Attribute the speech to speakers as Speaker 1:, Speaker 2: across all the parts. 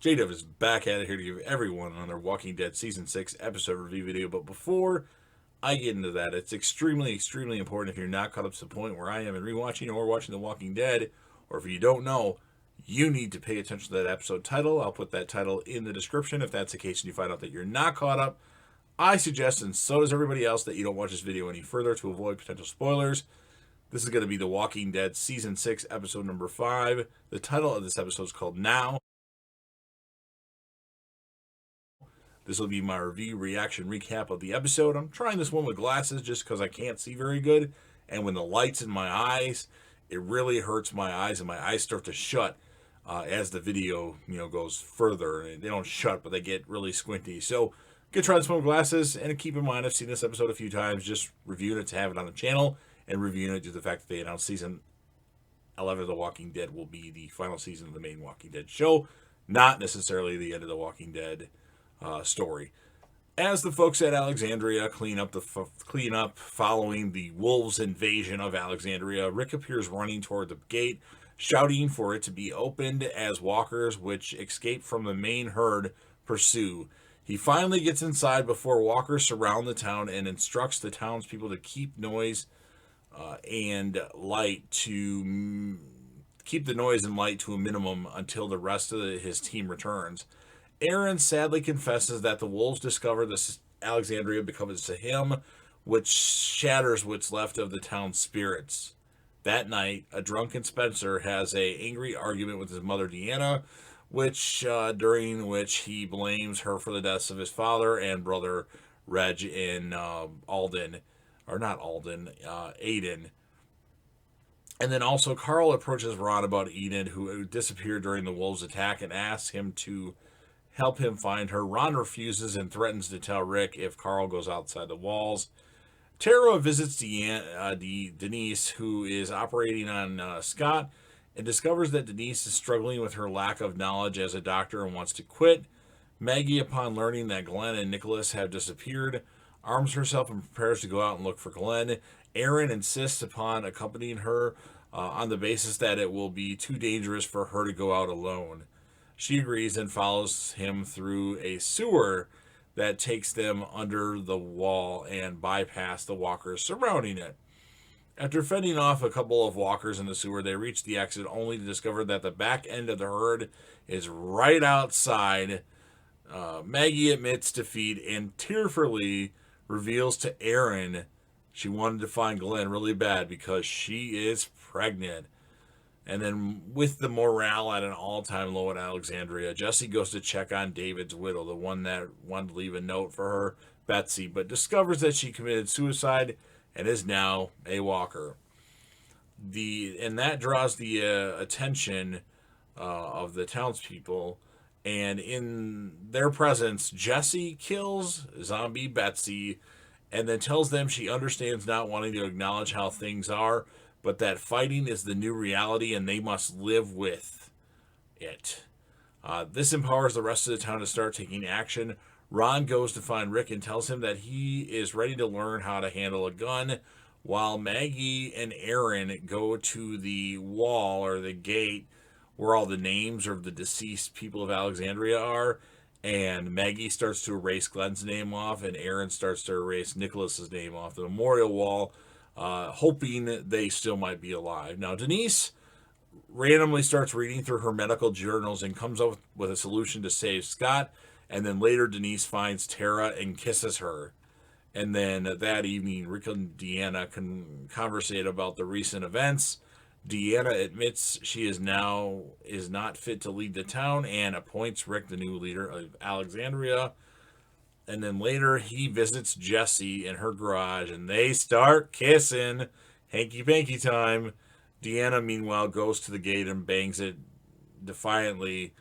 Speaker 1: JDub is back at it here to give everyone another Walking Dead Season 6 episode review video. But before I get into that, it's extremely, extremely important if you're not caught up to the point where I am in rewatching or watching The Walking Dead, or if you don't know, you need to pay attention to that episode title. I'll put that title in the description. If that's the case and you find out that you're not caught up, I suggest, and so does everybody else, that you don't watch this video any further to avoid potential spoilers. This is going to be The Walking Dead Season 6, Episode number 5. The title of this episode is called Now. This will be my review, reaction, recap of the episode. I'm trying this one with glasses just because I can't see very good. And when the light's in my eyes, it really hurts my eyes, and my eyes start to shut as the video goes further. They don't shut, but they get really squinty. So good try this one with glasses. And keep in mind, I've seen this episode a few times, just reviewing it to have it on the channel, and reviewing it due to the fact that they announced season 11 of The Walking Dead will be the final season of the main Walking Dead show, not necessarily the end of The Walking Dead story. As the folks at Alexandria clean up following the wolves' invasion of Alexandria, Rick appears running toward the gate, shouting for it to be opened as walkers, which escape from the main herd, pursue. He finally gets inside before walkers surround the town and instructs the townspeople to keep noise and light to keep the noise and light to a minimum until the rest of his team returns. Aaron sadly confesses that the wolves discovered this Alexandria because of him, which shatters what's left of the town's spirits. That night, a drunken Spencer has an angry argument with his mother Deanna, during which he blames her for the deaths of his father and brother Reg in Aiden. And then also Carl approaches Ron about Enid, who disappeared during the wolves' attack, and asks him to help him find her. Ron refuses and threatens to tell Rick if Carl goes outside the walls. Tara visits Denise, who is operating on Scott, and discovers that Denise is struggling with her lack of knowledge as a doctor and wants to quit. Maggie, upon learning that Glenn and Nicholas have disappeared, arms herself and prepares to go out and look for Glenn. Aaron insists upon accompanying her on the basis that it will be too dangerous for her to go out alone. She agrees and follows him through a sewer that takes them under the wall and bypass the walkers surrounding it. After fending off a couple of walkers in the sewer, they reach the exit only to discover that the back end of the herd is right outside. Maggie admits defeat and tearfully reveals to Aaron she wanted to find Glenn really bad because she is pregnant. And then with the morale at an all-time low at Alexandria, Jesse goes to check on David's widow, the one that wanted to leave a note for her, Betsy, but discovers that she committed suicide and is now a walker. And that draws the attention of the townspeople, and in their presence, Jesse kills zombie Betsy and then tells them she understands not wanting to acknowledge how things are, but that fighting is the new reality and they must live with it. This empowers the rest of the town to start taking action. Ron goes to find Rick and tells him that he is ready to learn how to handle a gun, while Maggie and Aaron go to the wall or the gate where all the names of the deceased people of Alexandria are, and Maggie starts to erase Glenn's name off, and Aaron starts to erase Nicholas's name off the memorial wall, hoping they still might be alive. Now, Denise randomly starts reading through her medical journals and comes up with a solution to save Scott, and then later Denise finds Tara and kisses her. And then that evening, Rick and Deanna can conversate about the recent events. Deanna admits she is not fit to lead the town and appoints Rick the new leader of Alexandria. And then later he visits Jesse in her garage and they start kissing. Hanky panky time. Deanna, meanwhile, goes to the gate and bangs it defiantly.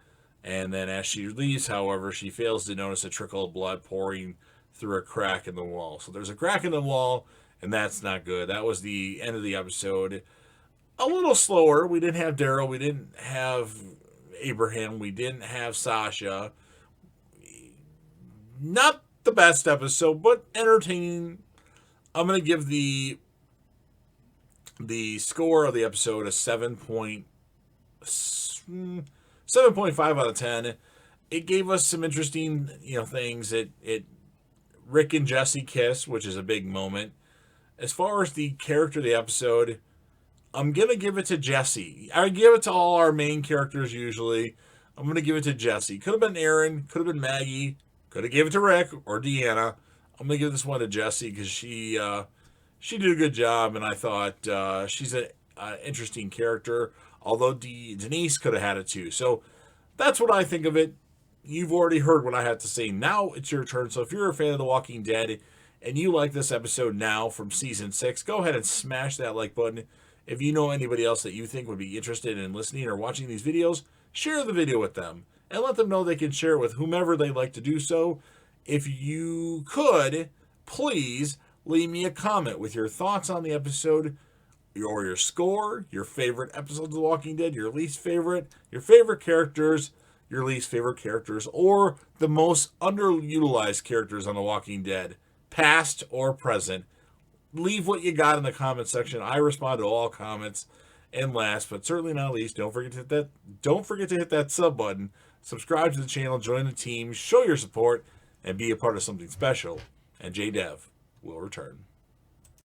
Speaker 1: And then as she leaves, however, she fails to notice a trickle of blood pouring through a crack in the wall. So there's a crack in the wall, and that's not good. That was the end of the episode. A little slower. We didn't have Daryl. We didn't have Abraham. We didn't have Sasha. Not the best episode, but entertaining. I'm going to give the score of the episode a 7.5 out of 10. it gave us some interesting, things. It Rick and Jesse kiss, which is a big moment. As far as the character of the episode, I'm gonna give it to Jesse. I give it to all our main characters usually. I'm gonna give it to Jesse. Could have been Aaron, could have been Maggie, could have gave it to Rick or Deanna. I'm gonna give this one to Jesse because she did a good job, and I thought she's an interesting character. Although Denise could have had it too. So that's what I think of it. You've already heard what I have to say. Now it's your turn. So if you're a fan of The Walking Dead and you like this episode now from season 6, go ahead and smash that like button. If you know anybody else that you think would be interested in listening or watching these videos, share the video with them and let them know they can share it with whomever they'd like to do so. If you could, please leave me a comment with your thoughts on the episode, or your score, your favorite episodes of The Walking Dead, your least favorite, your favorite characters, your least favorite characters, or the most underutilized characters on The Walking Dead, past or present. Leave what you got in the comment section. I respond to all comments. And last but certainly not least, don't forget to hit that sub button, subscribe to the channel, join the team, show your support, and be a part of something special. And JDev will return.